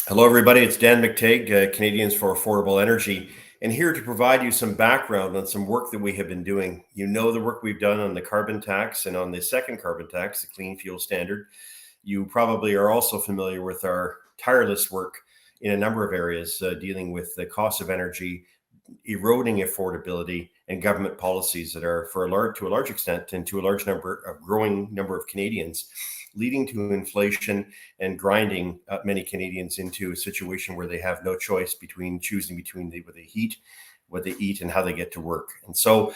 Hello, everybody. It's Dan McTeague, Canadians for Affordable Energy, and here to provide you some background on some work that we have been doing. You know the work we've done on the carbon tax and on the second carbon tax, the Clean Fuel Standard. You probably are also familiar with our tireless work in a number of areas dealing with the cost of energy, eroding affordability, and government policies that are, to a large extent, and to a growing number of Canadians, leading to inflation and grinding many Canadians into a situation where they have no choice between choosing between what they eat, and how they get to work. And so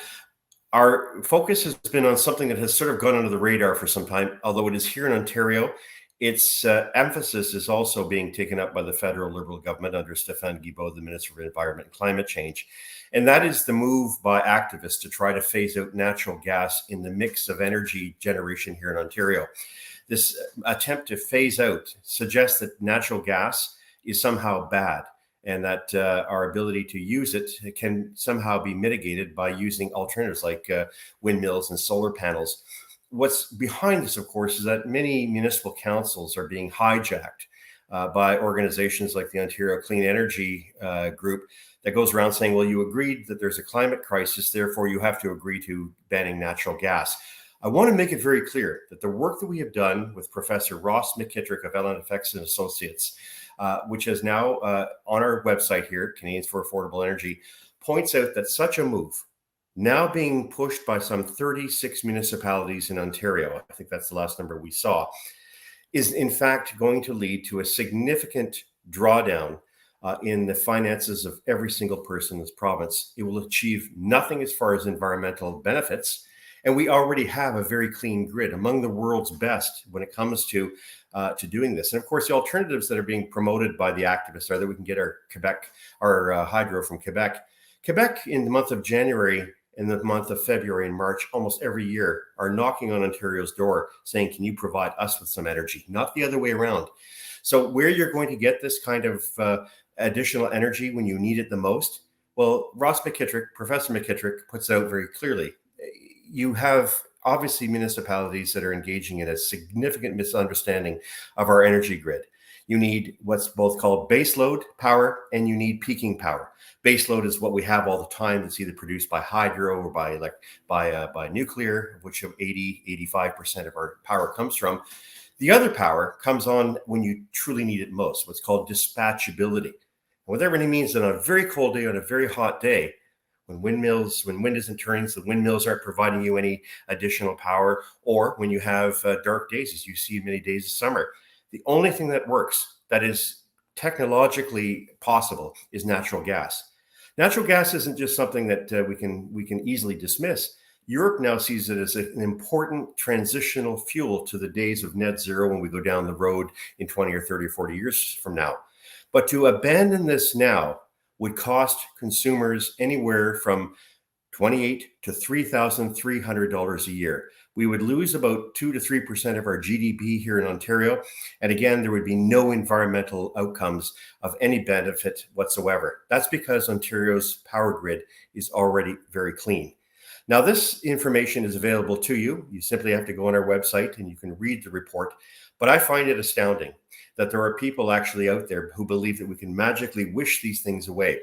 our focus has been on something that has sort of gone under the radar for some time, although it is here in Ontario. Its emphasis is also being taken up by the federal Liberal government under Stéphane Guilbeault, the Minister of Environment and Climate Change. And that is the move by activists to try to phase out natural gas in the mix of energy generation here in Ontario. This attempt to phase out suggests that natural gas is somehow bad, and that our ability to use it can somehow be mitigated by using alternatives like windmills and solar panels. What's behind this, of course, is that many municipal councils are being hijacked by organizations like the Ontario Clean Energy Group that goes around saying, well, you agreed that there's a climate crisis, therefore you have to agree to banning natural gas. I want to make it very clear that the work that we have done with Professor Ross McKittrick of LFX Associates, which is now on our website here, Canadians for Affordable Energy, points out that such a move, now being pushed by some 36 municipalities in Ontario, I think that's the last number we saw, is in fact going to lead to a significant drawdown in the finances of every single person in this province. It will achieve nothing as far as environmental benefits. And we already have a very clean grid, among the world's best when it comes to doing this. And of course, the alternatives that are being promoted by the activists are that we can get our hydro from Quebec. Quebec, in the month of January, in the month of February and March, almost every year, are knocking on Ontario's door saying, can you provide us with some energy? Not the other way around. So where you're going to get this kind of additional energy when you need it the most? Well, Professor McKittrick puts out very clearly, you have obviously municipalities that are engaging in a significant misunderstanding of our energy grid. You need what's both called baseload power, and you need peaking power. Baseload is what we have all the time. It's either produced by hydro or by nuclear, which 85% of our power comes from. The other power comes on when you truly need it most, what's called dispatchability. What that really means is on a very cold day, on a very hot day, when wind isn't turning, so the windmills aren't providing you any additional power, or when you have dark days, as you see many days of summer, the only thing that works, that is technologically possible, is natural gas. Natural gas isn't just something that we can easily dismiss. Europe now sees it as an important transitional fuel to the days of net zero when we go down the road in 20 or 30 or 40 years from now. But to abandon this now would cost consumers anywhere from $28,000 to $3,300 a year. We would lose about 2 to 3% of our GDP here in Ontario. And again, there would be no environmental outcomes of any benefit whatsoever. That's because Ontario's power grid is already very clean. Now, this information is available to you. You simply have to go on our website and you can read the report. But I find it astounding that there are people actually out there who believe that we can magically wish these things away.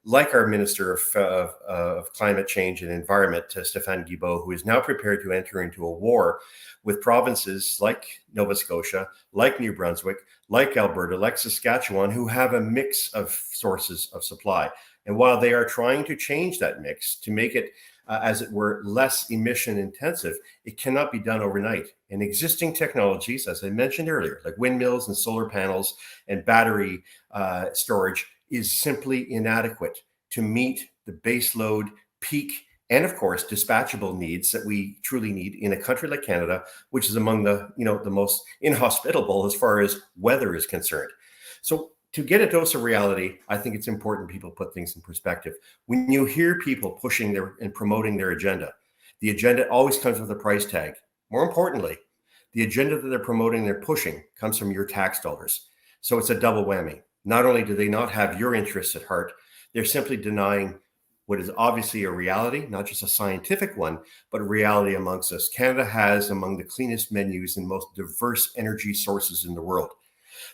Like our Minister of Climate Change and Environment, Stéphane Guilbeault, who is now prepared to enter into a war with provinces like Nova Scotia, like New Brunswick, like Alberta, like Saskatchewan, who have a mix of sources of supply. And while they are trying to change that mix to make it, as it were, less emission intensive, it cannot be done overnight. And existing technologies, as I mentioned earlier, like windmills and solar panels and battery storage, is simply inadequate to meet the baseload, peak, and of course, dispatchable needs that we truly need in a country like Canada, which is among the most inhospitable as far as weather is concerned. So to get a dose of reality, I think it's important people put things in perspective. When you hear people pushing and promoting their agenda, the agenda always comes with a price tag. More importantly, the agenda that they're promoting, they're pushing, comes from your tax dollars. So it's a double whammy. Not only do they not have your interests at heart, they're simply denying what is obviously a reality, not just a scientific one, but a reality amongst us. Canada has among the cleanest menus and most diverse energy sources in the world.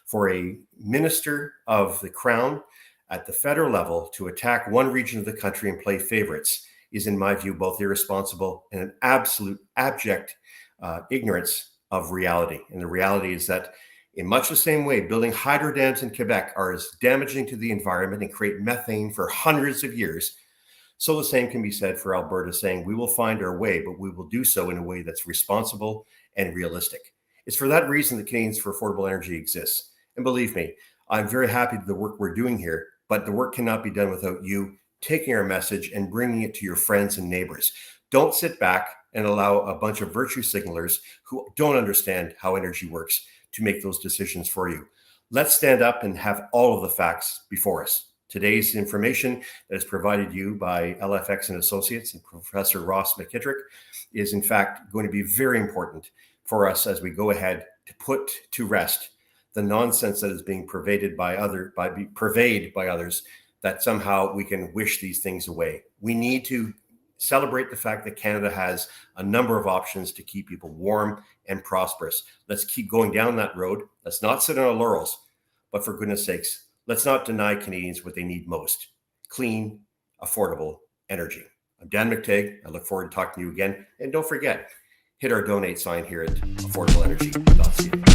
For a minister of the crown at the federal level to attack one region of the country and play favorites is, in my view, both irresponsible and an absolute abject ignorance of reality. And the reality is that in much the same way, building hydro dams in Quebec are as damaging to the environment and create methane for hundreds of years. So the same can be said for Alberta, saying we will find our way, but we will do so in a way that's responsible and realistic. It's for that reason that Canadians for Affordable Energy exists. And believe me, I'm very happy with the work we're doing here, but the work cannot be done without you taking our message and bringing it to your friends and neighbors. Don't sit back and allow a bunch of virtue signalers who don't understand how energy works to make those decisions for you. Let's stand up and have all of the facts before us. Today's information that is provided you by LFX Associates and Professor Ross McKittrick is in fact going to be very important for us as we go ahead to put to rest the nonsense that is being purveyed by others, that somehow we can wish these things away. We need to celebrate the fact that Canada has a number of options to keep people warm and prosperous. Let's keep going down that road. Let's not sit on our laurels, but for goodness sakes, let's not deny Canadians what they need most: clean, affordable energy. I'm Dan McTeague. I look forward to talking to you again. And don't forget, hit our donate sign here at affordableenergy.ca.